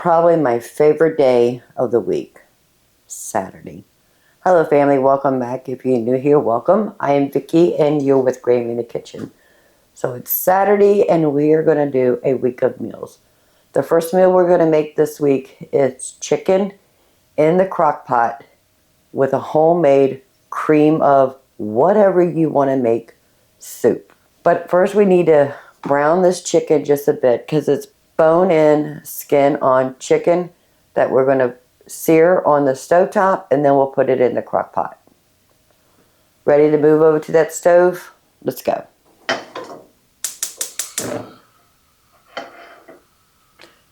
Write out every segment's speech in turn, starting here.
probably my favorite day of the week, Saturday. Hello family, welcome back. If you're new here, welcome. I am Vicki and you're with Gravy in the Kitchen. So it's Saturday and we are going to do a week of meals. The first meal we're going to make this week is chicken in the crock pot with a homemade cream of whatever you want to make soup. But first we need to brown this chicken just a bit because it's bone-in, skin-on chicken that we're going to sear on the stovetop, and then we'll put it in the crock pot. Ready to move over to that stove? Let's go.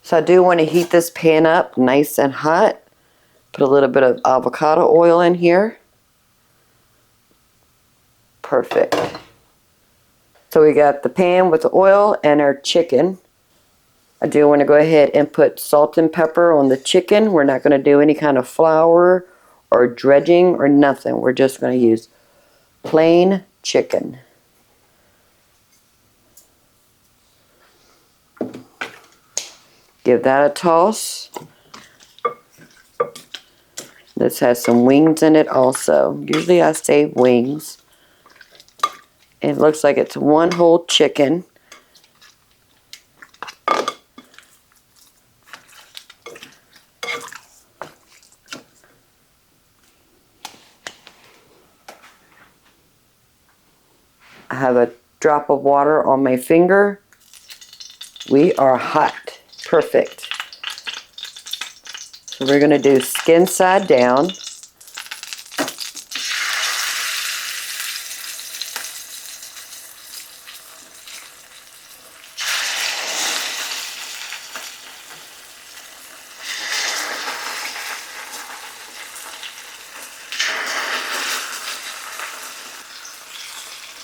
So I do want to heat this pan up nice and hot. Put a little bit of avocado oil in here. Perfect. So we got the pan with the oil and our chicken. I do want to go ahead and put salt and pepper on the chicken. We're not going to do any kind of flour or dredging or nothing. We're just going to use plain chicken. Give that a toss. This has some wings in it also. Usually I save wings. It looks like it's one whole chicken. I have a drop of water on my finger. We are hot. Perfect. So we're going to do skin side down.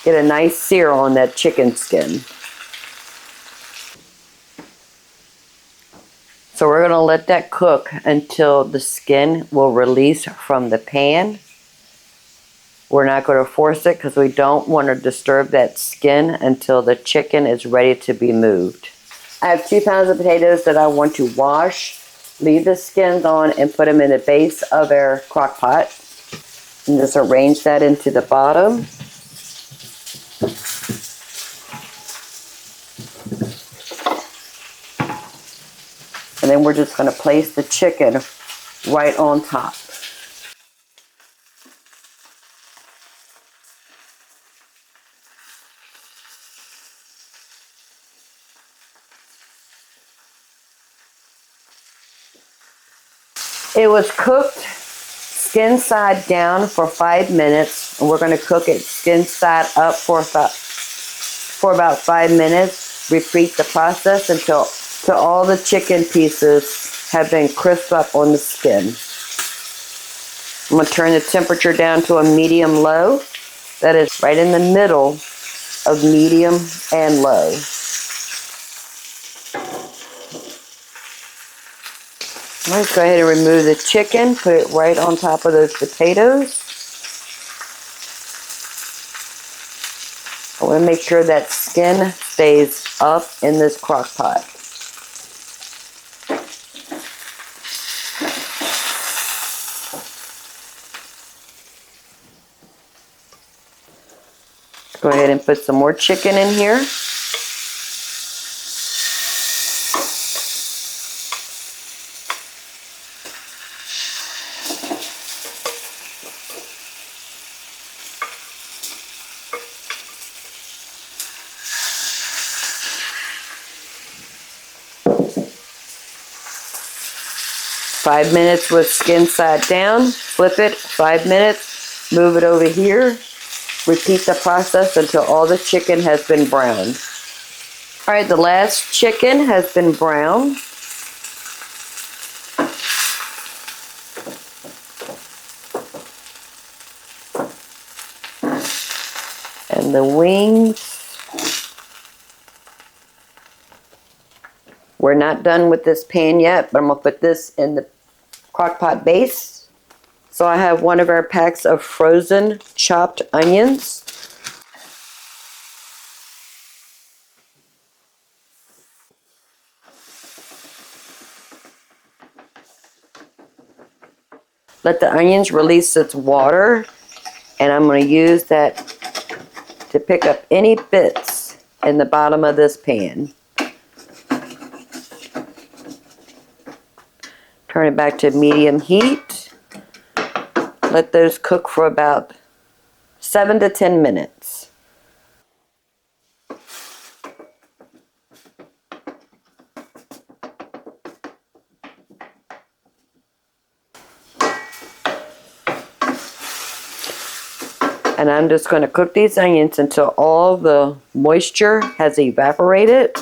Get a nice sear on that chicken skin. So we're going to let that cook until the skin will release from the pan. We're not going to force it because we don't want to disturb that skin until the chicken is ready to be moved. I have 2 pounds of potatoes that I want to wash, leave the skins on, and put them in the base of our crock pot. And just arrange that into the bottom. And then we're just going to place the chicken right on top. It was cooked skin side down for 5 minutes, and we're going to cook it skin side up for about 5 minutes. Repeat the process until all the chicken pieces have been crisped up on the skin. I'm going to turn the temperature down to a medium-low. That is right in the middle of medium and low. Let's go ahead and remove the chicken, put it right on top of those potatoes. I want to make sure that skin stays up in this crock pot. Go ahead and put some more chicken in here. Five minutes with skin side down, flip it, 5 minutes, move it over here, repeat the process until all the chicken has been browned. All right, the last chicken has been browned. And the wings. We're not done with this pan yet, but I'm gonna put this in the crock pot base. So I have one of our packs of frozen chopped onions. Let the onions release its water, and I'm going to use that to pick up any bits in the bottom of this pan. Turn it back to medium heat. Let those cook for about 7 to 10 minutes. And I'm just going to cook these onions until all the moisture has evaporated.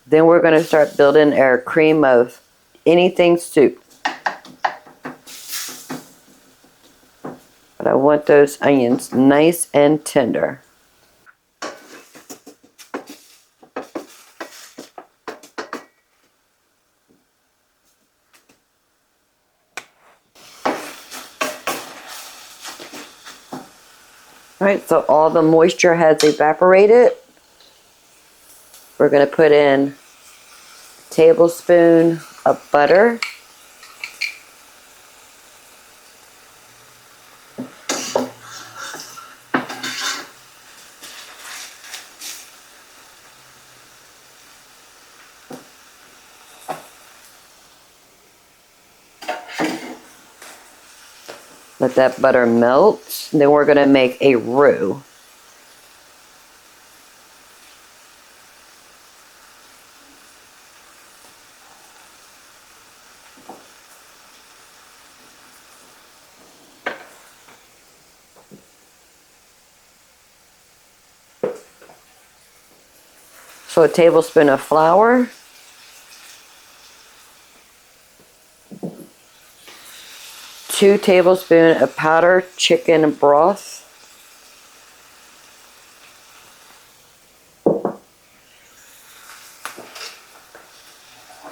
Then we're going to start building our cream of anything soup. But I want those onions nice and tender. Alright, so all the moisture has evaporated. We're going to put in a tablespoon of butter. Let that butter melt. Then we're going to make a roux. So a tablespoon of flour. 2 tablespoons of powdered chicken broth.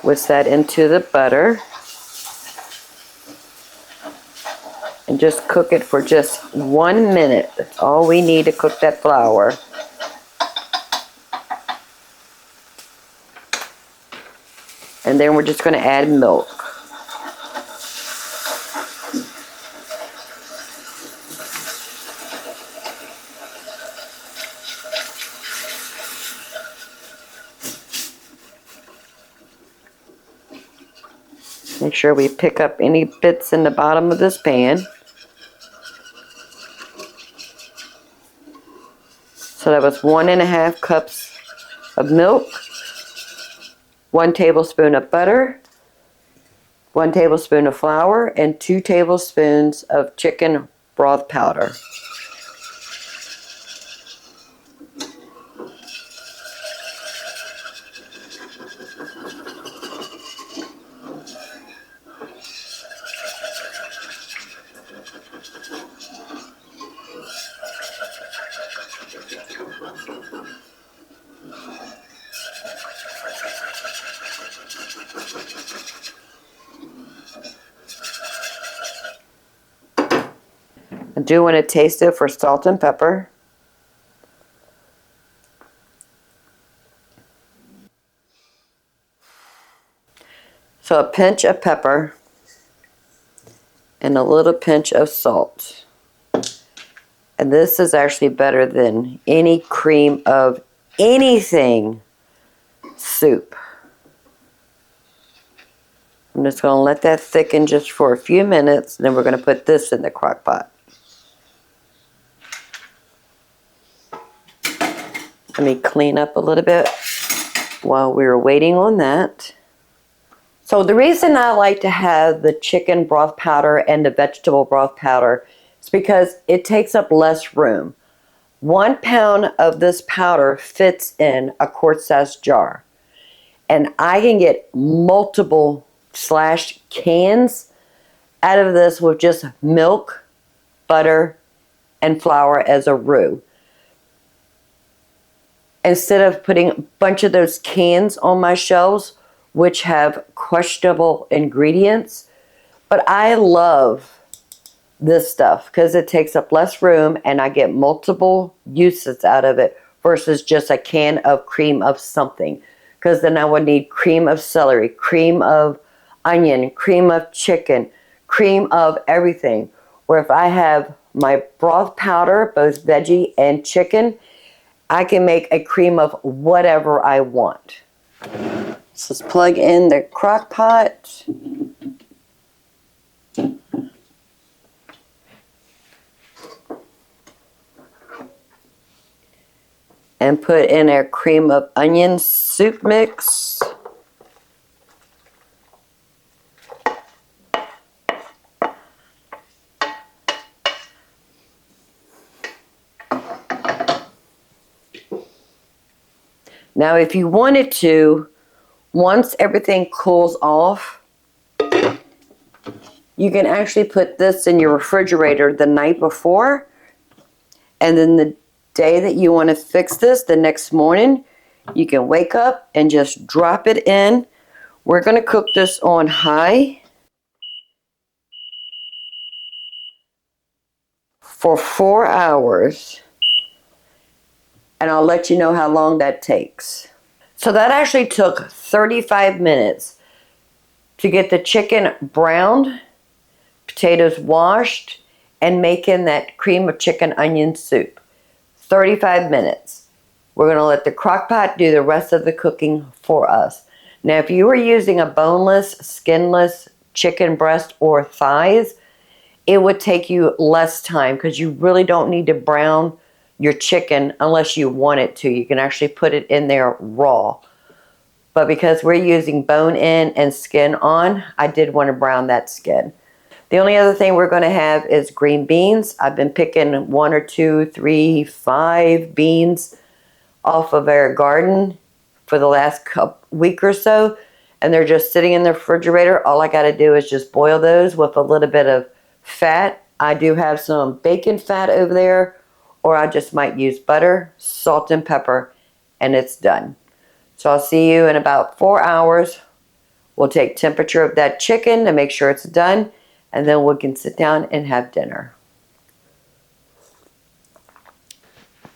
Whisk that into the butter. And just cook it for just 1 minute. That's all we need to cook that flour. And then we're just going to add milk. Make sure we pick up any bits in the bottom of this pan. So that was 1.5 cups of milk, 1 tablespoon of butter, 1 tablespoon of flour, and 2 tablespoons of chicken broth powder. I do want to taste it for salt and pepper. So a pinch of pepper and a little pinch of salt. And this is actually better than any cream of anything soup. I'm just going to let that thicken just for a few minutes, and then we're going to put this in the crock pot. Let me clean up a little bit while we're waiting on that. So the reason I like to have the chicken broth powder and the vegetable broth powder is because it takes up less room. 1 pound of this powder fits in a quart-sized jar. And I can get multiple cans out of this with just milk, butter, and flour as a roux. Instead of putting a bunch of those cans on my shelves, which have questionable ingredients. But I love this stuff because it takes up less room and I get multiple uses out of it versus just a can of cream of something. Because then I would need cream of celery, cream of onion, cream of chicken, cream of everything. Where if I have my broth powder, both veggie and chicken, I can make a cream of whatever I want. So let's plug in the crock pot. And put in our cream of onion soup mix. Now if you wanted to, once everything cools off, you can actually put this in your refrigerator the night before, and then the day that you want to fix this, the next morning, you can wake up and just drop it in. We're going to cook this on high for 4 hours, and I'll let you know how long that takes. So that actually took 35 minutes to get the chicken browned, potatoes washed, and making that cream of chicken onion soup. 35 minutes. We're going to let the crock pot do the rest of the cooking for us. Now, if you were using a boneless, skinless chicken breast or thighs, it would take you less time because you really don't need to brown your chicken unless you want it to. You can actually put it in there raw. But because we're using bone in and skin on, I did want to brown that skin. The only other thing we're going to have is green beans. I've been picking 1 or 2, 3, 5 beans off of our garden for the last week or so, and they're just sitting in the refrigerator. All I got to do is just boil those with a little bit of fat. I do have some bacon fat over there, or I just might use butter, salt, and pepper, and it's done. So I'll see you in about 4 hours. We'll take temperature of that chicken to make sure it's done, and then we can sit down and have dinner.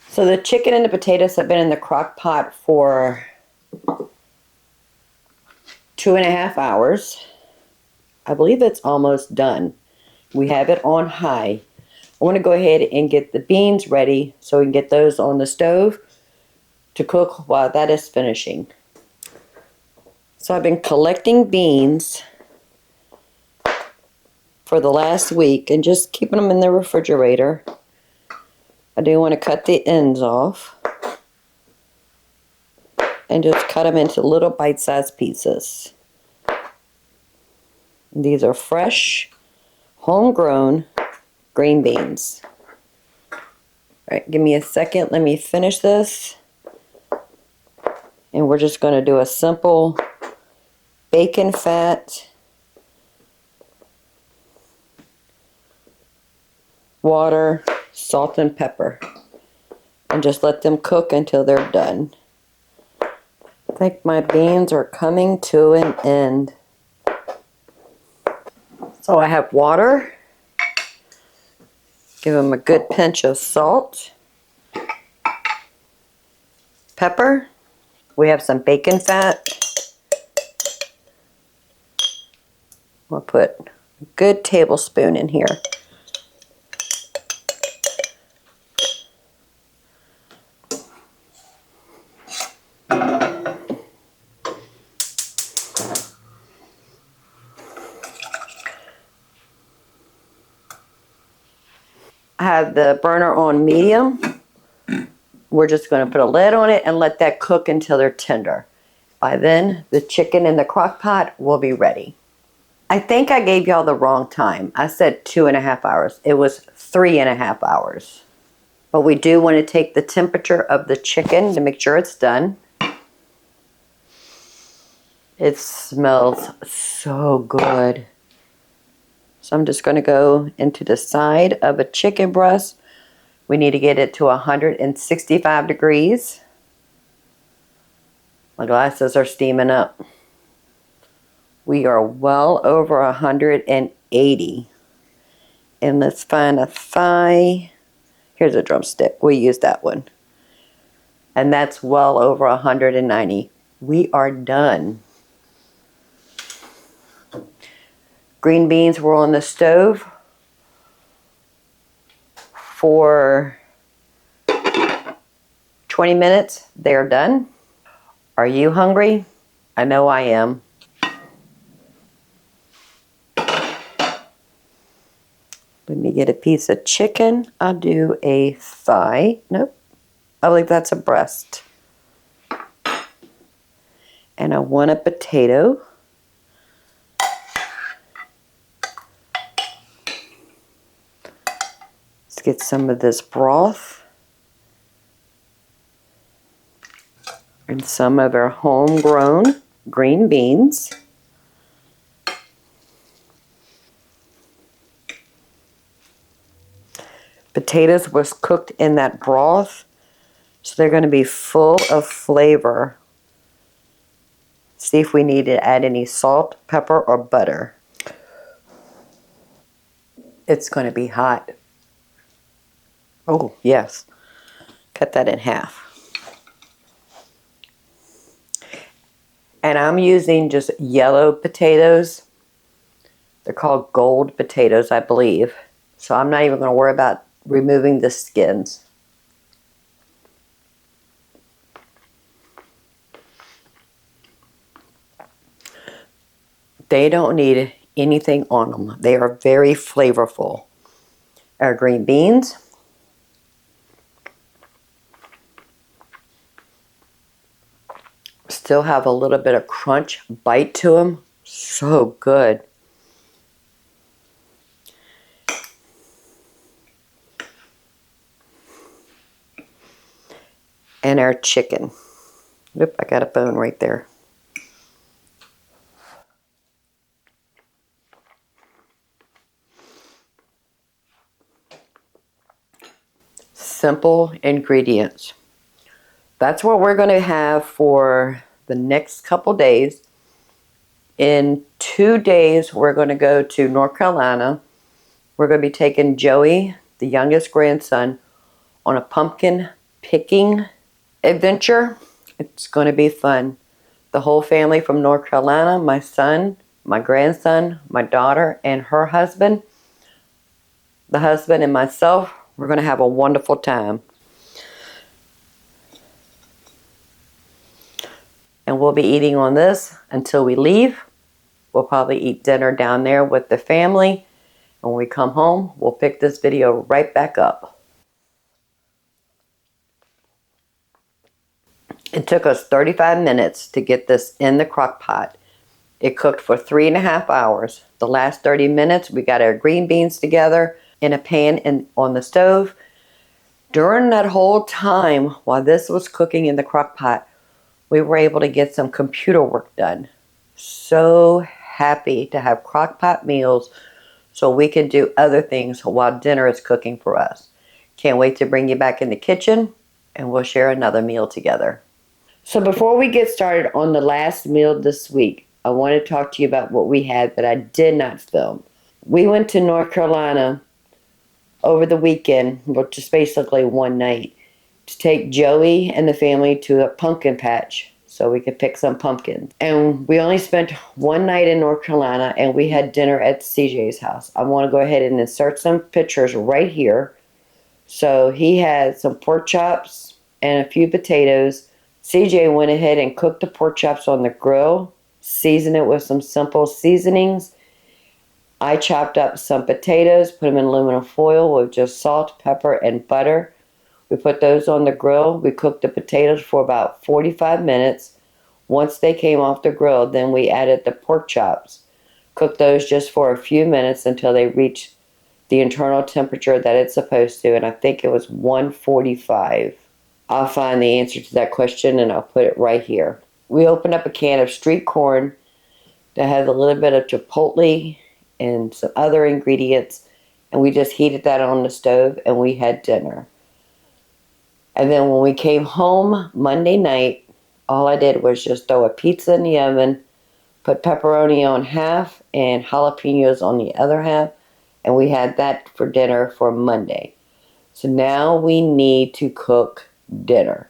So the chicken and the potatoes have been in the crock pot for 2.5 hours. I believe it's almost done. We have it on high. I want to go ahead and get the beans ready so we can get those on the stove to cook while that is finishing. So I've been collecting beans for the last week and just keeping them in the refrigerator. I do want to cut the ends off and just cut them into little bite-sized pieces. These are fresh, homegrown green beans. All right, give me a second. Let me finish this. And we're just going to do a simple bacon fat, water, salt, and pepper. And just let them cook until they're done. I think my beans are coming to an end. So I have water. Give them a good pinch of salt. Pepper. We have some bacon fat. We'll put a good tablespoon in here. I have the burner on medium. We're just going to put a lid on it and let that cook until they're tender. By then, the chicken in the crock pot will be ready. I think I gave y'all the wrong time. I said 2.5 hours. It was 3.5 hours. But we do want to take the temperature of the chicken to make sure it's done. It smells so good. So I'm just going to go into the side of a chicken breast. We need to get it to 165 degrees. My glasses are steaming up. We are well over 180. And let's find a thigh. Here's a drumstick. We use that one. And that's well over 190. We are done. Green beans were on the stove for 20 minutes. They're done. Are you hungry? I know I am. Let me get a piece of chicken. I'll do a thigh. Nope. I believe that's a breast. And I want a potato. Let's get some of this broth. And some of our homegrown green beans. Potatoes was cooked in that broth, so they're going to be full of flavor. See if we need to add any salt, pepper, or butter. It's going to be hot. Oh, yes. Cut that in half. And I'm using just yellow potatoes. They're called gold potatoes, I believe. So I'm not even going to worry about removing the skins. They don't need anything on them. They are very flavorful. Our green beans. Still have a little bit of crunch bite to them. So good. And our chicken. Oop, I got a bone right there. Simple ingredients. That's what we're going to have for the next couple days. In 2 days, we're going to go to North Carolina. We're going to be taking Joey, the youngest grandson, on a pumpkin picking adventure. It's going to be fun. The whole family from North Carolina, my son, my grandson, my daughter, and her husband, the husband and myself, we're going to have a wonderful time. And we'll be eating on this until we leave. We'll probably eat dinner down there with the family. And when we come home, we'll pick this video right back up. It took us 35 minutes to get this in the crock pot. It cooked for 3.5 hours. The last 30 minutes, we got our green beans together in a pan on the stove. During that whole time, while this was cooking in the crock pot, we were able to get some computer work done. So happy to have crock pot meals so we can do other things while dinner is cooking for us. Can't wait to bring you back in the kitchen and we'll share another meal together. So before we get started on the last meal this week, I want to talk to you about what we had that I did not film. We went to North Carolina over the weekend, which is basically one night, to take Joey and the family to a pumpkin patch so we could pick some pumpkins. And we only spent one night in North Carolina and we had dinner at CJ's house. I want to go ahead and insert some pictures right here. So he had some pork chops and a few potatoes. CJ went ahead and cooked the pork chops on the grill, seasoned it with some simple seasonings. I chopped up some potatoes, put them in aluminum foil with just salt, pepper, and butter. We put those on the grill. We cooked the potatoes for about 45 minutes. Once they came off the grill, then we added the pork chops. Cooked those just for a few minutes until they reached the internal temperature that it's supposed to, and I think it was 145. I'll find the answer to that question and I'll put it right here. We opened up a can of street corn that has a little bit of chipotle and some other ingredients, and we just heated that on the stove and we had dinner. And then when we came home Monday night, all I did was just throw a pizza in the oven, put pepperoni on half and jalapenos on the other half, and we had that for dinner for Monday. So now we need to cook dinner.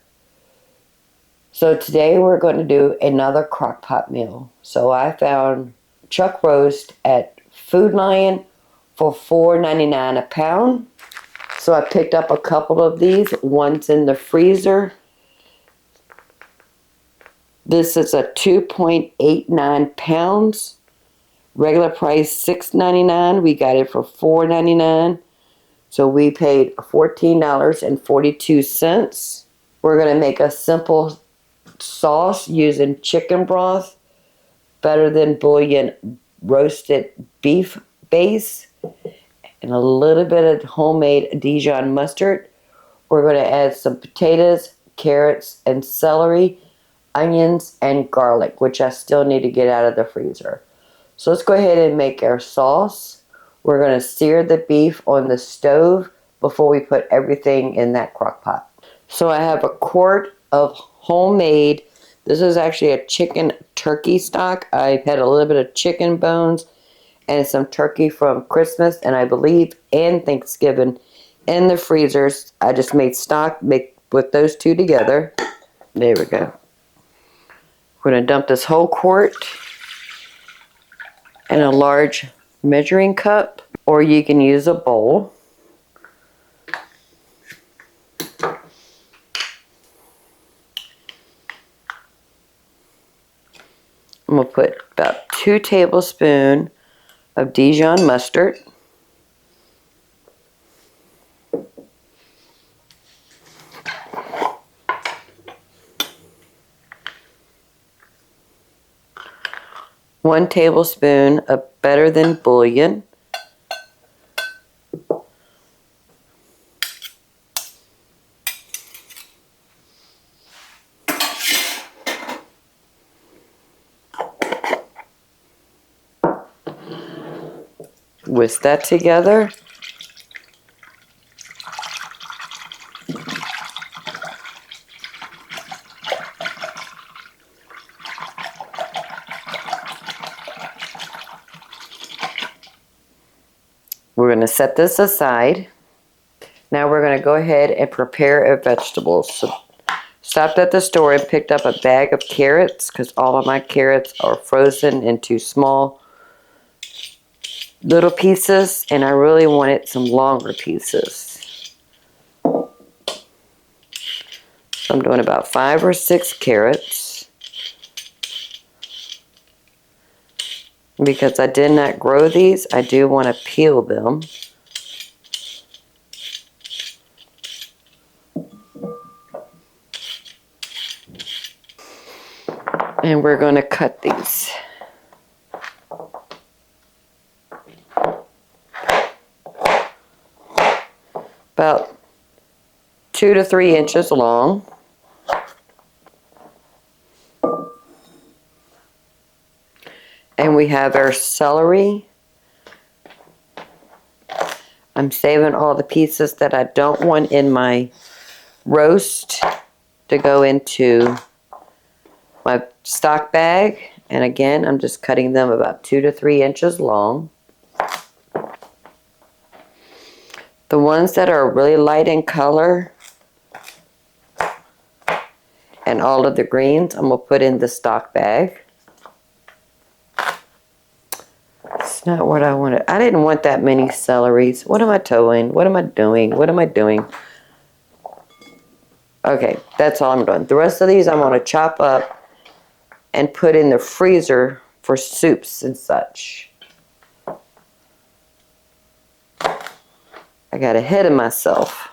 So today we're going to do another crock pot meal. So I found chuck roast at Food Lion for $4.99 a pound. So I picked up a couple of these. One's in the freezer. This is a 2.89 pounds. Regular price $6.99. We got it for $4.99. So we paid $14.42. We're going to make a simple sauce using chicken broth, better than bouillon roasted beef base, and a little bit of homemade Dijon mustard. We're going to add some potatoes, carrots, and celery, onions, and garlic, which I still need to get out of the freezer. So let's go ahead and make our sauce. We're going to sear the beef on the stove before we put everything in that crock pot. So I have a quart of homemade, this is actually a chicken turkey stock. I had a little bit of chicken bones and some turkey from Christmas and I believe and Thanksgiving in the freezers. I just made stock with those two together. There we go. We're going to dump this whole quart in a large measuring cup, or you can use a bowl. I'm going to put about 2 tablespoons of Dijon mustard. One tablespoon of better than bouillon. Whisk that together. We're going to set this aside. Now we're going to go ahead and prepare our vegetables. So stopped at the store and picked up a bag of carrots because all of my carrots are frozen into small little pieces and I really wanted some longer pieces. So I'm doing about 5 or 6 carrots because I did not grow these. I do want to peel them. And we're going to cut these. About 2 to 3 inches long. And we have our celery. I'm saving all the pieces that I don't want in my roast to go into my stock bag. And again, I'm just cutting them about 2 to 3 inches long. The ones that are really light in color and all of the greens, I'm going to put in the stock bag. It's not what I wanted. I didn't want that many celeries. What am I doing? What am I doing? What am I doing? Okay, that's all I'm doing. The rest of these I'm going to chop up and put in the freezer for soups and such. I got ahead of myself.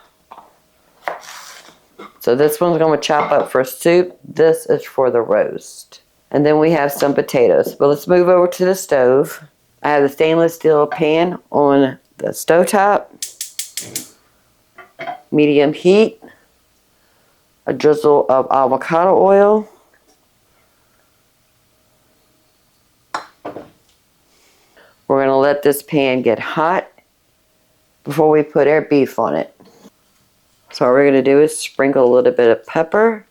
So this one's going to chop up for soup. This is for the roast. And then we have some potatoes. But let's move over to the stove. I have the stainless steel pan on the stovetop. Medium heat. A drizzle of avocado oil. We're going to let this pan get hot before we put our beef on it. So what we're going to do is sprinkle a little bit of pepper.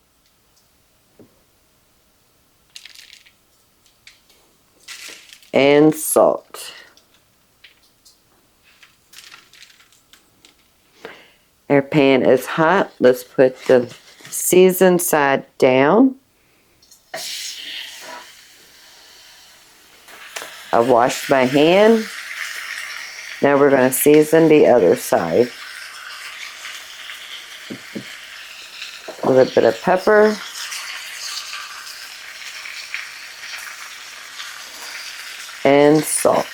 And salt. Our pan is hot. Let's put the seasoned side down. I washed my hand. Now we're going to season the other side. A little bit of pepper. And salt.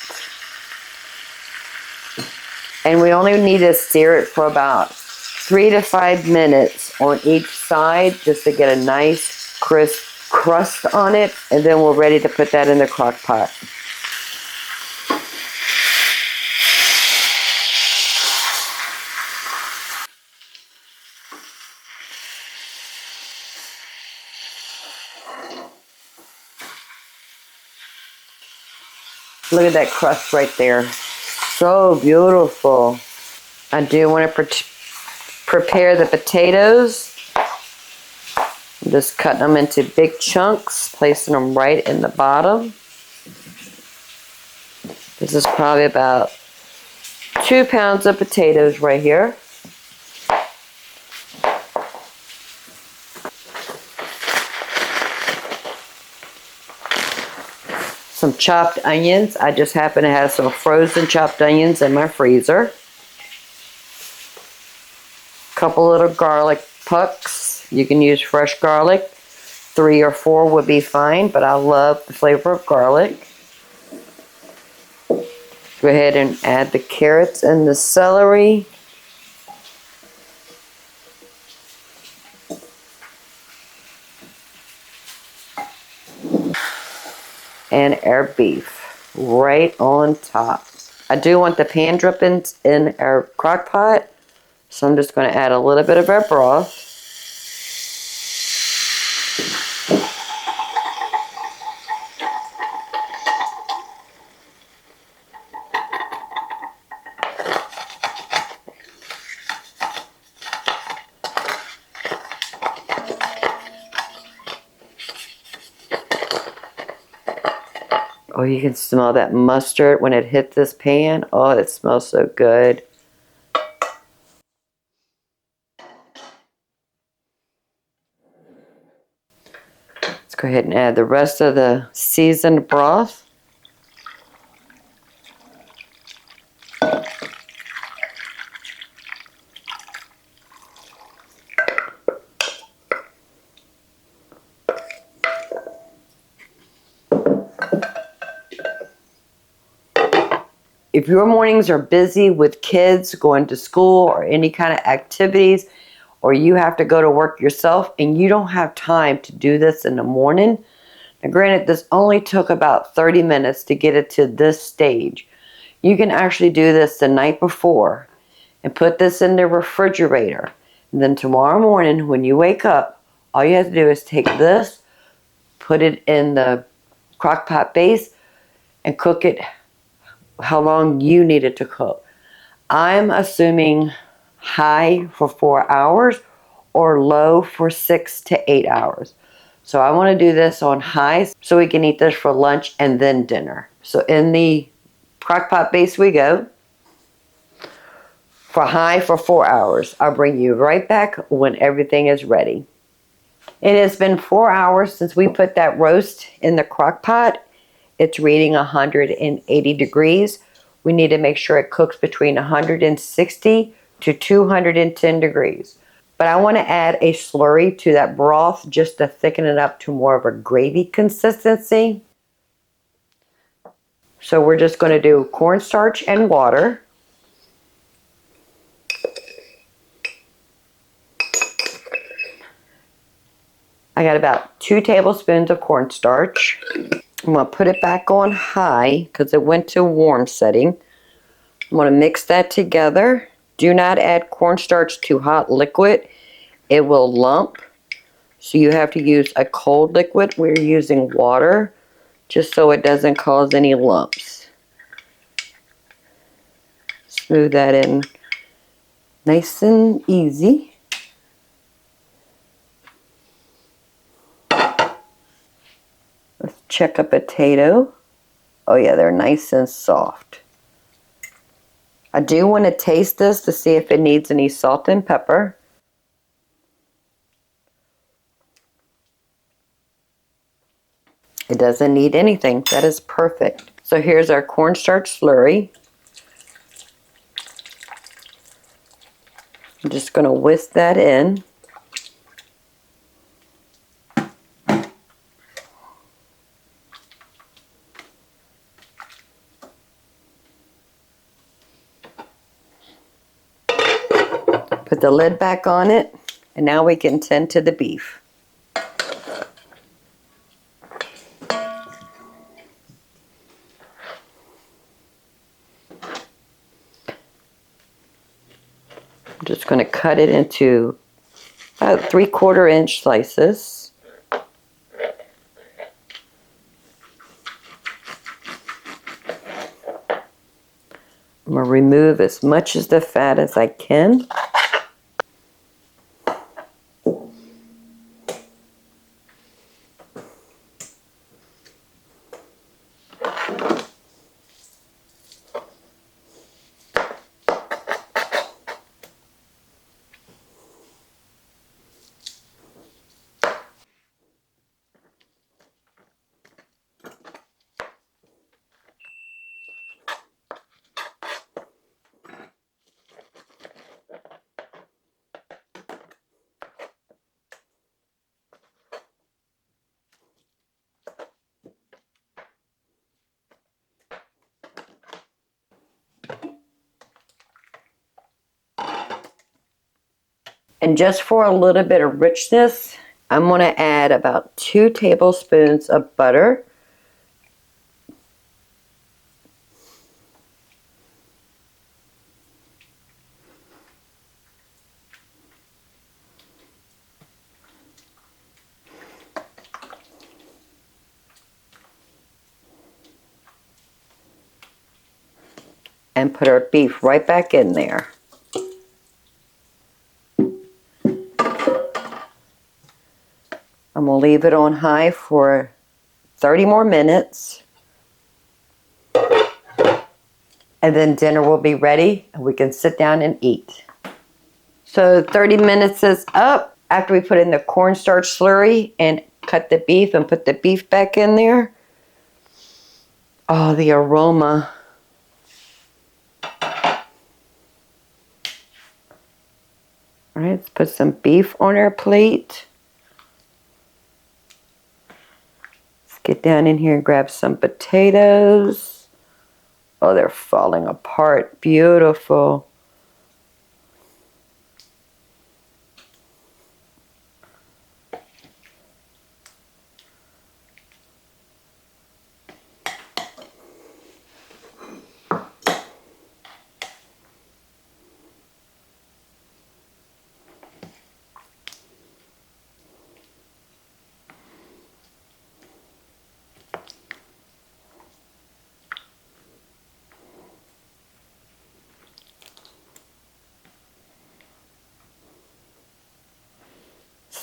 And we only need to sear it for about 3 to 5 minutes on each side just to get a nice crisp crust on it, and then we're ready to put that in the crock pot. Look at that crust right there. So beautiful. I do want to prepare the potatoes. I'm just cutting them into big chunks, placing them right in the bottom. This is probably about 2 pounds of potatoes right here. Some chopped onions. I just happen to have some frozen chopped onions in my freezer. Couple little garlic pucks. You can use fresh garlic. 3 or 4 would be fine, but I love the flavor of garlic. Go ahead and add the carrots and the celery. And our beef right on top. I do want the pan drippings in our crock pot, so I'm just going to add a little bit of our broth. Oh, you can smell that mustard when it hit this pan. Oh, it smells so good. Let's go ahead and add the rest of the seasoned broth. If your mornings are busy with kids going to school or any kind of activities, or you have to go to work yourself and you don't have time to do this in the morning, now granted, this only took about 30 minutes to get it to this stage. You can actually do this the night before and put this in the refrigerator. And then tomorrow morning when you wake up, all you have to do is take this, put it in the crock pot base, and cook it how long you need it to cook. I'm assuming high for 4 hours or low for 6 to 8 hours. So I want to do this on high so we can eat this for lunch and then dinner. So in the crock pot base we go. For high for 4 hours. I'll bring you right back when everything is ready. It has been 4 hours since we put that roast in the crock pot. It's reading 180 degrees. We need to make sure it cooks between 160 to 210 degrees. But I want to add a slurry to that broth just to thicken it up to more of a gravy consistency. So we're just going to do cornstarch and water. I got about 2 tablespoons of cornstarch. I'm going to put it back on high because it went to warm setting. I'm going to mix that together. Do not add cornstarch to hot liquid. It will lump. So you have to use a cold liquid. We're using water just so it doesn't cause any lumps. Smooth that in nice and easy. Let's check a potato. Oh yeah, they're nice and soft. I do want to taste this to see if it needs any salt and pepper. It doesn't need anything. That is perfect. So here's our cornstarch slurry. I'm just going to whisk that in. Put the lid back on it, and now we can tend to the beef. I'm just going to cut it into about 3/4 inch slices. I'm going to remove as much of the fat as I can. And just for a little bit of richness, I'm going to add about 2 tablespoons of butter. And put our beef right back in there. I'm going to leave it on high for 30 more minutes. And then dinner will be ready and we can sit down and eat. So 30 minutes is up after we put in the cornstarch slurry and cut the beef and put the beef back in there. Oh, the aroma. All right, let's put some beef on our plate. Let's get down in here and grab some potatoes. Oh, they're falling apart. Beautiful.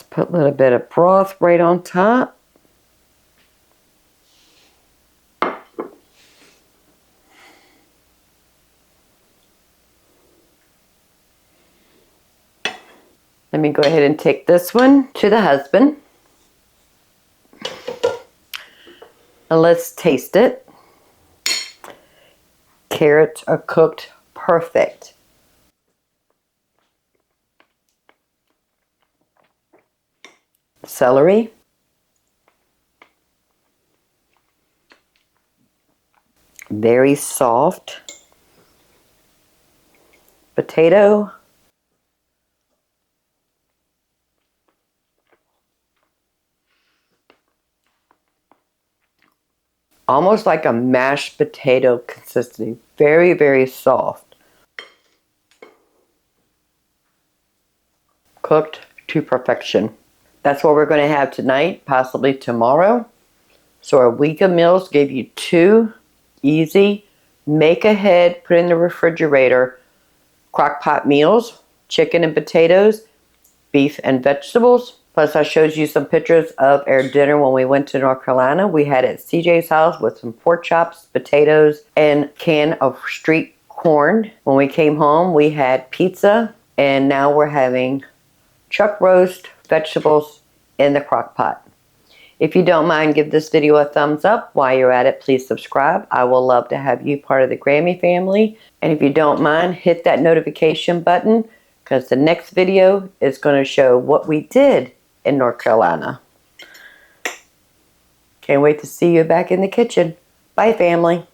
Put a little bit of broth right on top. Let me go ahead and take this one to the husband. And let's taste it. Carrots are cooked perfect. Celery. Very soft. Potato. Almost like a mashed potato consistency. Very, very soft. Cooked to perfection. That's what we're going to have tonight, possibly tomorrow. So our week of meals gave you 2 easy, make ahead, put in the refrigerator, crock pot meals, chicken and potatoes, beef and vegetables. Plus I showed you some pictures of our dinner when we went to North Carolina. We had it at CJ's house with some pork chops, potatoes, and can of street corn. When we came home, we had pizza, and now we're having chuck roast, vegetables in the crock pot. If you don't mind, give this video a thumbs up. While you're at it, please subscribe. I will love to have you part of the Grammy family. And if you don't mind, hit that notification button. because the next video is going to show what we did in North Carolina. Can't wait to see you back in the kitchen. Bye, family.